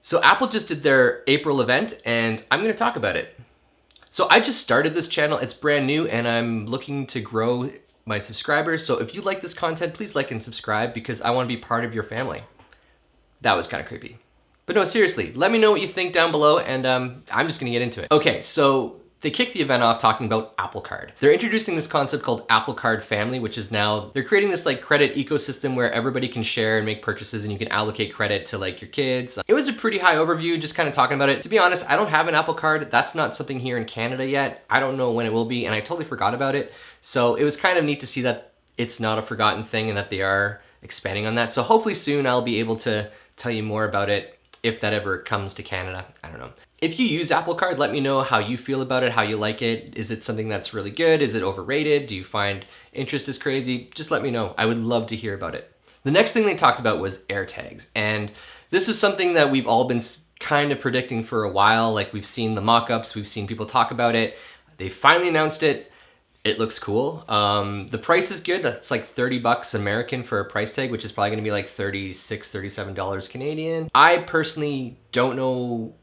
So Apple just did their April event and I'm gonna talk about it. So I just started this channel, it's brand new and I'm looking to grow my subscribers. So if you like this content, please like and subscribe because I wanna be part of your family. That was kind of creepy. But no, seriously, let me know what you think down below and I'm just gonna get into it. Okay, so they kicked the event off talking about Apple Card. They're introducing this concept called Apple Card Family, which is now, they're creating this like credit ecosystem where everybody can share and make purchases and you can allocate credit to like your kids. It was a pretty high overview, just kind of talking about it. To be honest, I don't have an Apple Card. That's not something here in Canada yet. I don't know when it will be and I totally forgot about it. So it was kind of neat to see that it's not a forgotten thing and that they are expanding on that. So hopefully soon I'll be able to tell you more about it if that ever comes to Canada. I don't know. If you use Apple Card, let me know how you feel about it, how you like it. Is it something that's really good? Is it overrated? Do you find interest is crazy? Just let me know. I would love to hear about it. The next thing they talked about was AirTags. And this is something that we've all been kind of predicting for a while. Like we've seen the mock-ups, we've seen people talk about it. They finally announced it. It looks cool. The price is good. It's like 30 bucks American for a price tag, which is probably gonna be like $36, $37 Canadian. I personally don't know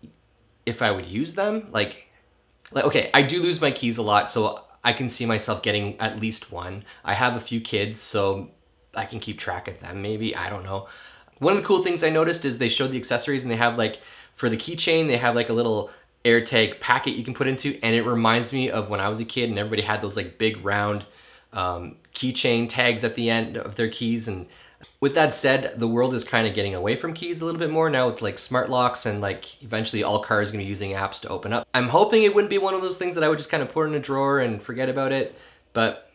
if I would use them. Like, okay, I do lose my keys a lot, so I can see myself getting at least one. I have a few kids, so I can keep track of them maybe, I don't know. One of the cool things I noticed is they showed the accessories and they have like, for the keychain, they have like a little AirTag packet you can put into, and it reminds me of when I was a kid and everybody had those like big round keychain tags at the end of their keys. And with that said, the world is kind of getting away from keys a little bit more now with like smart locks and like eventually all cars are gonna be using apps to open up. I'm hoping it wouldn't be one of those things that I would just kind of put in a drawer and forget about it. But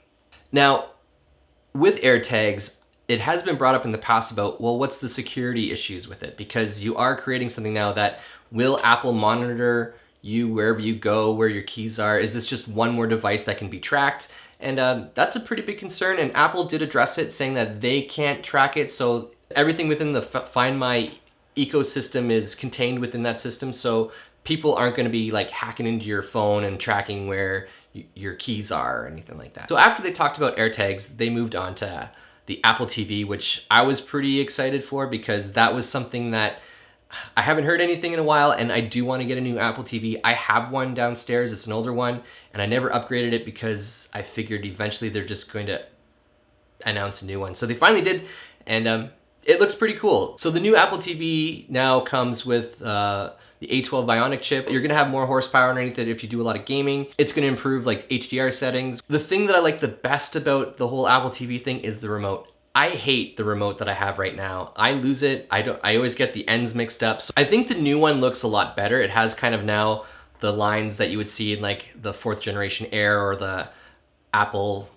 now with AirTags, it has been brought up in the past about, well, what's the security issues with it? Because you are creating something now that will Apple monitor you wherever you go, where your keys are? Is this just one more device that can be tracked? And that's a pretty big concern, and Apple did address it, saying that they can't track it, so everything within the Find My ecosystem is contained within that system, so people aren't gonna be like hacking into your phone and tracking where your keys are or anything like that. So after they talked about AirTags, they moved on to the Apple TV, which I was pretty excited for because that was something that I haven't heard anything in a while, and I do want to get a new Apple TV. I have one downstairs, it's an older one, and I never upgraded it because I figured eventually they're just going to announce a new one. So they finally did, and it looks pretty cool. So the new Apple TV now comes with the A12 Bionic chip. You're gonna have more horsepower underneath it if you do a lot of gaming. It's gonna improve like HDR settings. The thing that I like the best about the whole Apple TV thing is the remote. I hate the remote that I have right now. I lose it. I always get the ends mixed up. So I think the new one looks a lot better. It has kind of now the lines that you would see in like the 4th generation Air or the Apple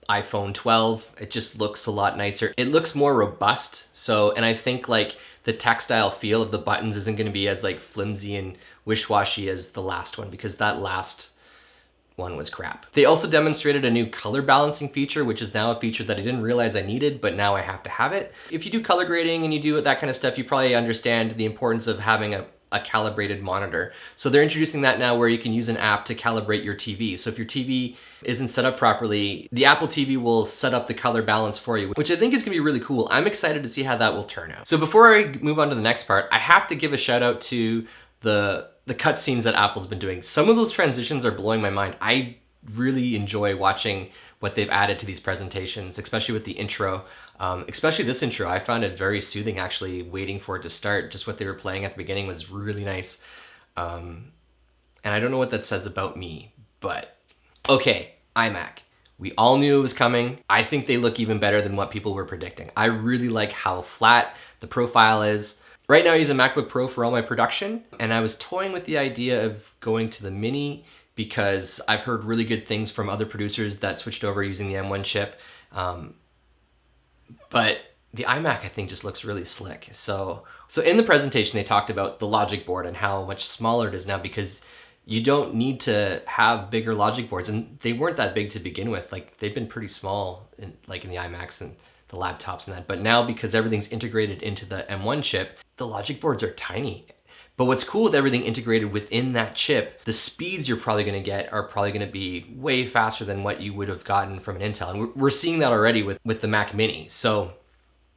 iPhone 12. It just looks a lot nicer. It looks more robust. So, and I think like the tactile feel of the buttons isn't gonna be as like flimsy and wish-washy as the last one, because that last one was crap. They also demonstrated a new color balancing feature, which is now a feature that I didn't realize I needed, but now I have to have it. If you do color grading and you do that kind of stuff, you probably understand the importance of having a calibrated monitor. So they're introducing that now where you can use an app to calibrate your TV. So if your TV isn't set up properly, the Apple TV will set up the color balance for you, which I think is gonna be really cool. I'm excited to see how that will turn out. So before I move on to the next part, I have to give a shout out to the cutscenes that Apple's been doing. Some of those transitions are blowing my mind. I really enjoy watching what they've added to these presentations, especially with the intro. Especially this intro, I found it very soothing actually, waiting for it to start. Just what they were playing at the beginning was really nice. And I don't know what that says about me, but okay, iMac. We all knew it was coming. I think they look even better than what people were predicting. I really like how flat the profile is. Right now I use a MacBook Pro for all my production, and I was toying with the idea of going to the Mini because I've heard really good things from other producers that switched over using the M1 chip. But the iMac I think just looks really slick. So in the presentation they talked about the logic board and how much smaller it is now because you don't need to have bigger logic boards, and they weren't that big to begin with. Like they've been pretty small in the iMacs and the laptops and that, but now because everything's integrated into the M1 chip, the logic boards are tiny. But what's cool with everything integrated within that chip, the speeds you're probably gonna get are probably gonna be way faster than what you would have gotten from an Intel. And we're seeing that already with the Mac Mini. So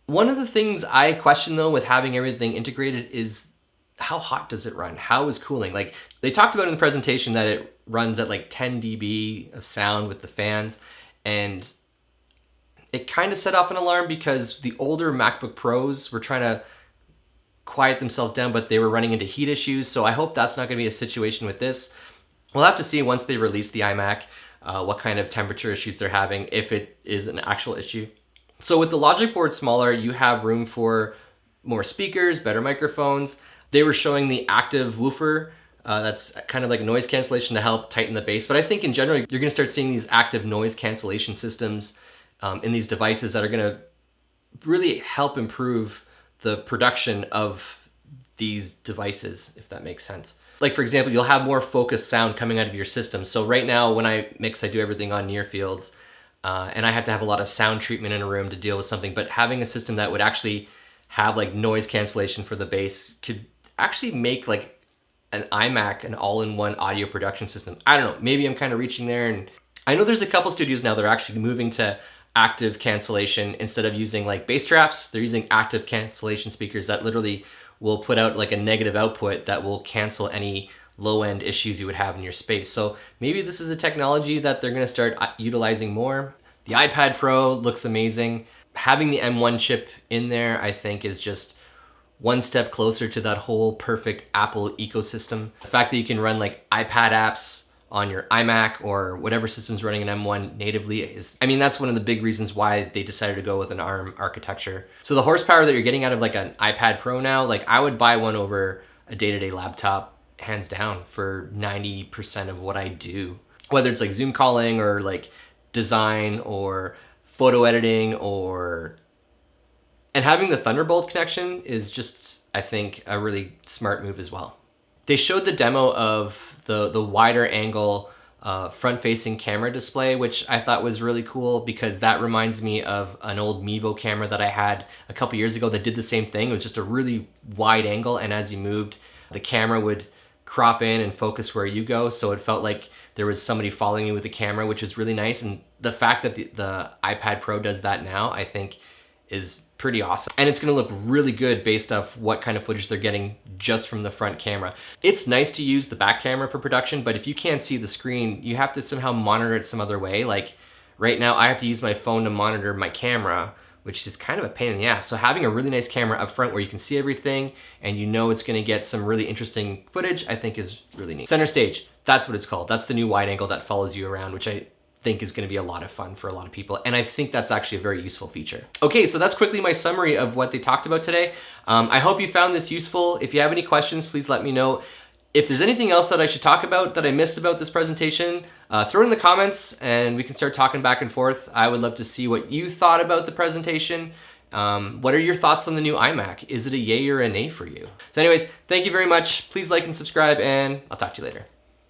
one of the things I question though with having everything integrated is how hot does it run? How is cooling? Like they talked about in the presentation that it runs at like 10 dB of sound with the fans, and it kind of set off an alarm because the older MacBook Pros were trying to quiet themselves down, but they were running into heat issues. So I hope that's not going to be a situation with this. We'll have to see once they release the iMac what kind of temperature issues they're having, if it is an actual issue. So with the logic board smaller, you have room for more speakers, better microphones. They were showing the active woofer. That's kind of like noise cancellation to help tighten the bass. But I think in general, you're going to start seeing these active noise cancellation systems in these devices that are going to really help improve the production of these devices, if that makes sense. Like for example, you'll have more focused sound coming out of your system. So right now when I mix, I do everything on near fields, and I have to have a lot of sound treatment in a room to deal with something, but having a system that would actually have like noise cancellation for the bass could actually make like an iMac an all-in-one audio production system. I don't know, maybe I'm kind of reaching there, and I know there's a couple studios now that are actually moving to active cancellation instead of using like bass traps. They're using active cancellation speakers that literally will put out like a negative output that will cancel any low-end issues you would have in your space. So maybe this is a technology that they're gonna start utilizing more. The iPad Pro looks amazing. Having the M1 chip in there, I think, is just one step closer to that whole perfect Apple ecosystem. The fact that you can run like iPad apps on your iMac or whatever system's running an M1 natively is, I mean, that's one of the big reasons why they decided to go with an ARM architecture. So the horsepower that you're getting out of like an iPad Pro now, like I would buy one over a day-to-day laptop, hands down, for 90% of what I do. Whether it's like Zoom calling or like design or photo editing or... And having the Thunderbolt connection is just, I think, a really smart move as well. They showed the demo of the wider angle front-facing camera display, which I thought was really cool because that reminds me of an old Mevo camera that I had a couple years ago that did the same thing. It was just a really wide angle, and as you moved, the camera would crop in and focus where you go, so it felt like there was somebody following you with the camera, which is really nice. And the fact that the iPad Pro does that now, I think, is pretty awesome. And it's gonna look really good based off what kind of footage they're getting just from the front camera. It's nice to use the back camera for production, but if you can't see the screen, you have to somehow monitor it some other way. Like right now, I have to use my phone to monitor my camera, which is kind of a pain in the ass. So having a really nice camera up front where you can see everything and you know it's gonna get some really interesting footage, I think is really neat. Center stage, that's what it's called. That's the new wide angle that follows you around, which I think is going to be a lot of fun for a lot of people, and I think that's actually a very useful feature. Okay, so that's quickly my summary of what they talked about today. I hope you found this useful. If you have any questions, please let me know. If there's anything else that I should talk about that I missed about this presentation, throw it in the comments and we can start talking back and forth. I would love to see what you thought about the presentation. What are your thoughts on the new iMac? Is it a yay or a nay for you? So anyways, thank you very much. Please like and subscribe, and I'll talk to you later.